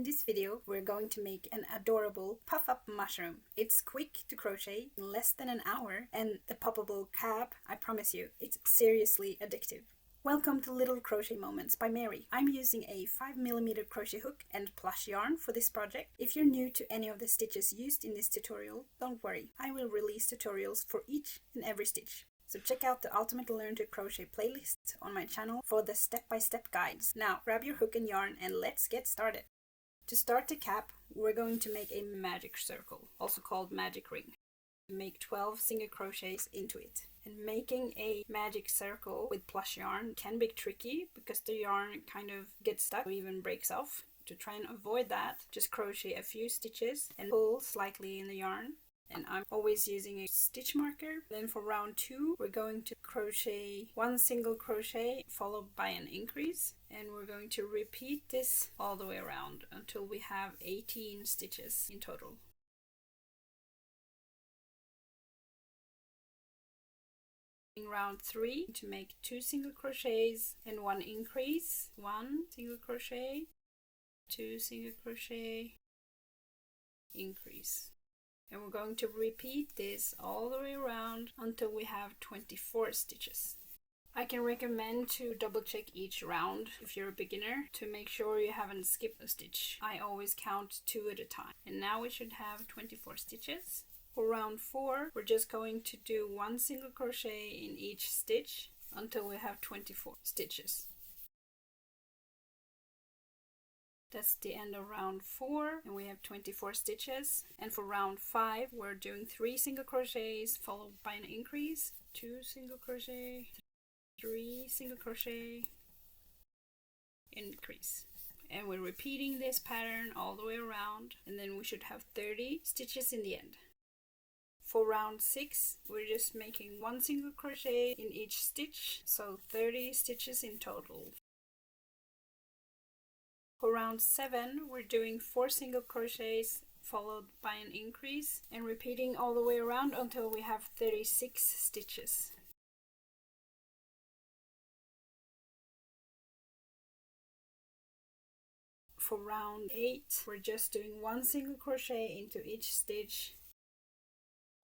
this video, we're going to make an adorable puff-up mushroom. It's quick to crochet, in less than an hour, and the poppable cap, I promise you, it's seriously addictive. Welcome to Little Crochet Moments by Mary. I'm using a 5mm crochet hook and plush yarn for this project. If you're new to any of the stitches used in this tutorial, don't worry, I will release tutorials for each and every stitch. So check out the Ultimate Learn to Crochet playlist on my channel for the step-by-step guides. Now grab your hook and yarn and let's get started. To start the cap, we're going to make a magic circle, also called magic ring. Make 12 single crochets into it. And making a magic circle with plush yarn can be tricky because the yarn kind of gets stuck or even breaks off. To try and avoid that, just crochet a few stitches and pull slightly in the yarn. And I'm always using a stitch marker. Then for round 2, we're going to crochet 1 single crochet followed by an increase. And we're going to repeat this all the way around until we have 18 stitches in total. In round 3, to make 2 single crochets and 1 increase. 1 single crochet, 2 single crochet, increase. And we're going to repeat this all the way around until we have 24 stitches. I can recommend to double check each round if you're a beginner to make sure you haven't skipped a stitch. I always count 2 at a time. And now we should have 24 stitches. For round 4, we're just going to do 1 single crochet in each stitch until we have 24 stitches. That's the end of round 4 and we have 24 stitches. And for round 5, we're doing 3 single crochets followed by an increase, 2 single crochet, 3 single crochet, increase. And we're repeating this pattern all the way around, and then we should have 30 stitches in the end. For round 6, we're just making 1 single crochet in each stitch, so 30 stitches in total. For round 7, we're doing 4 single crochets followed by an increase and repeating all the way around until we have 36 stitches. For round 8, we're just doing 1 single crochet into each stitch.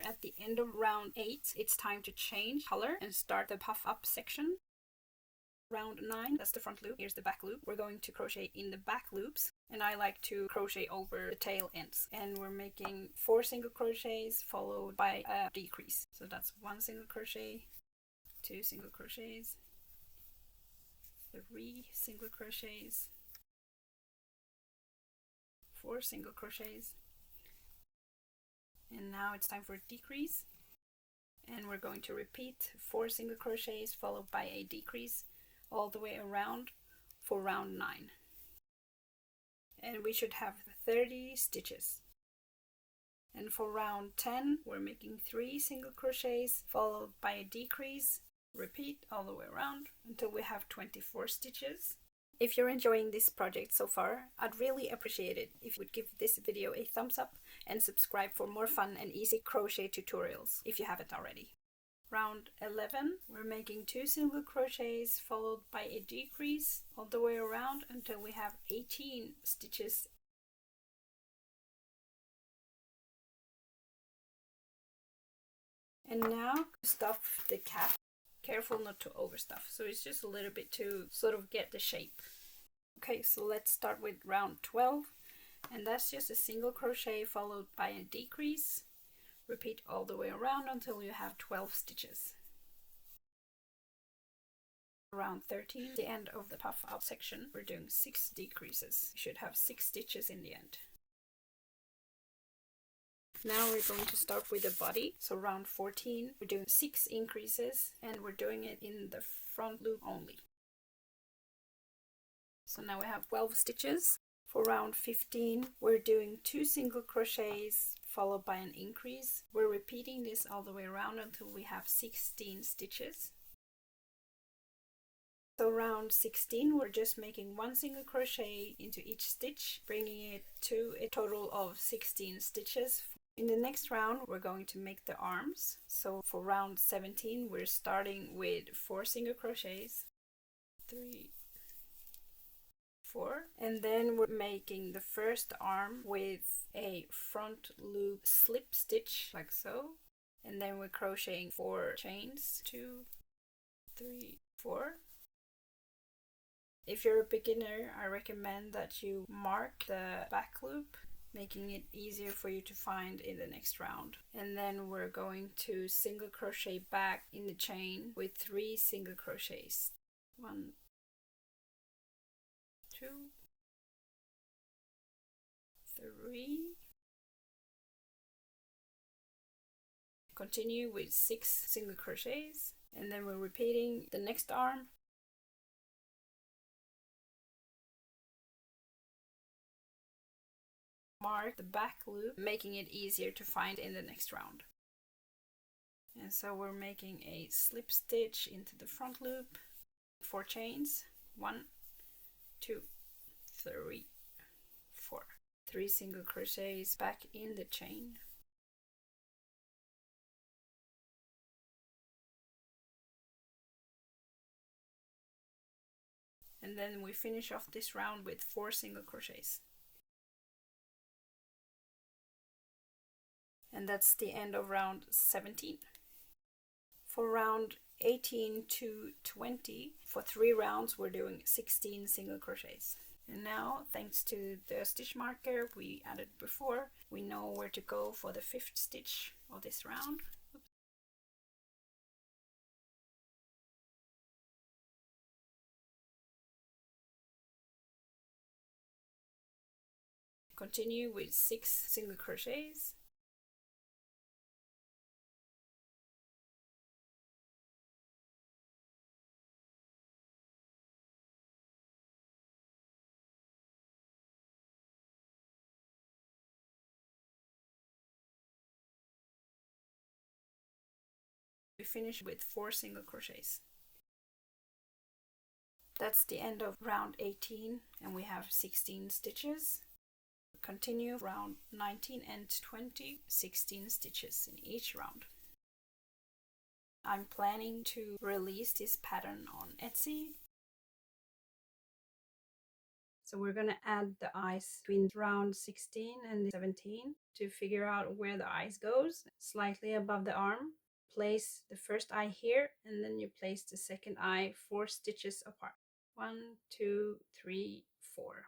At the end of round 8, it's time to change color and start the puff up section. Round 9, that's the front loop, here's the back loop. We're going to crochet in the back loops, and I like to crochet over the tail ends. And we're making 4 single crochets followed by a decrease. So that's 1 single crochet, 2 single crochets, 3 single crochets, 4 single crochets. And now it's time for a decrease. And we're going to repeat 4 single crochets followed by a decrease all the way around for round 9. And we should have 30 stitches. And for round 10, we're making 3 single crochets followed by a decrease. Repeat all the way around until we have 24 stitches. If you're enjoying this project so far, I'd really appreciate it if you would give this video a thumbs up and subscribe for more fun and easy crochet tutorials if you haven't already. Round 11, we're making 2 single crochets followed by a decrease all the way around until we have 18 stitches. And now stuff the cap. Careful not to overstuff, so it's just a little bit to sort of get the shape. Okay, so let's start with round 12, and that's just a single crochet followed by a decrease. Repeat all the way around until you have 12 stitches. Round 13, the end of the puff out section, we're doing 6 decreases. You should have 6 stitches in the end. Now we're going to start with the body. So round 14, we're doing 6 increases and we're doing it in the front loop only. So now we have 12 stitches. For round 15, we're doing 2 single crochets followed by an increase. We're repeating this all the way around until we have 16 stitches. So round 16, we're just making 1 single crochet into each stitch, bringing it to a total of 16 stitches. In the next round, we're going to make the arms. So for round 17, we're starting with 4 single crochets, 3, 4. And then we're making the first arm with a front loop slip stitch like so, and then we're crocheting 4 chains, 2, 3, 4. If you're a beginner, I recommend that you mark the back loop, making it easier for you to find in the next round. And then we're going to single crochet back in the chain with 3 single crochets. 1, 2, 3. Continue with 6 single crochets, and then we're repeating the next arm. Mark the back loop, making it easier to find in the next round. And so we're making a slip stitch into the front loop, 4 chains, 1, 2, 3, 4. 3 single crochets back in the chain. And then we finish off this round with 4 single crochets. And that's the end of round 17. For round 18 to 20, for 3 rounds we're doing 16 single crochets. And now, thanks to the stitch marker we added before, we know where to go for the 5th stitch of this round. Continue with 6 single crochets. We finish with 4 single crochets. That's the end of round 18, and we have 16 stitches. Continue round 19 and 20, 16 stitches in each round. I'm planning to release this pattern on Etsy. So we're going to add the eyes between round 16 and 17 to figure out where the eyes goes. Slightly above the arm, place the first eye here, and then you place the second eye 4 stitches apart. 1, 2, 3, 4.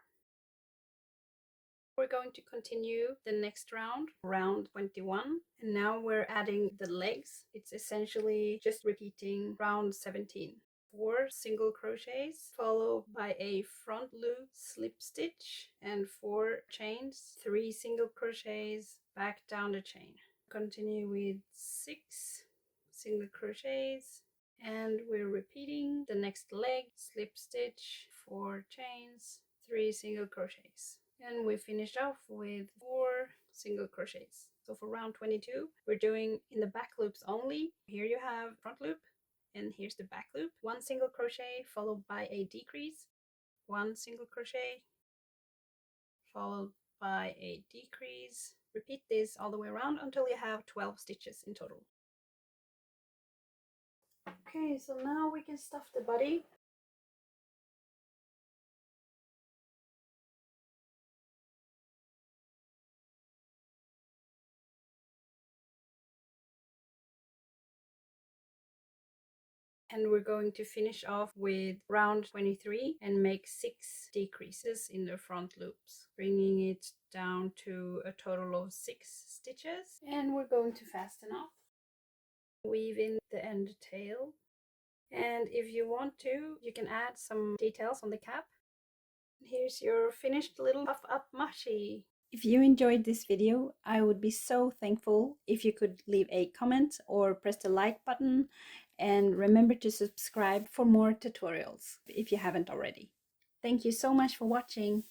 We're going to continue the next round, round 21, and now we're adding the legs. It's essentially just repeating round 17. 4 single crochets followed by a front loop slip stitch and 4 chains, 3 single crochets back down the chain. Continue with 6 single crochets, and we're repeating the next leg, slip stitch, 4 chains, 3 single crochets. And we finished off with 4 single crochets. So for round 22, we're doing in the back loops only. Here you have front loop, and here's the back loop. 1 single crochet followed by a decrease, 1 single crochet followed by a decrease. Repeat this all the way around until you have 12 stitches in total. Okay, so now we can stuff the body. And we're going to finish off with round 23 and make 6 decreases in the front loops, bringing it down to a total of 6 stitches. And we're going to fasten off, weave in the end tail, and if you want to, you can add some details on the cap. Here's your finished little puff up mushie. If you enjoyed this video, I would be so thankful if you could leave a comment or press the like button, and remember to subscribe for more tutorials if you haven't already. Thank you so much for watching.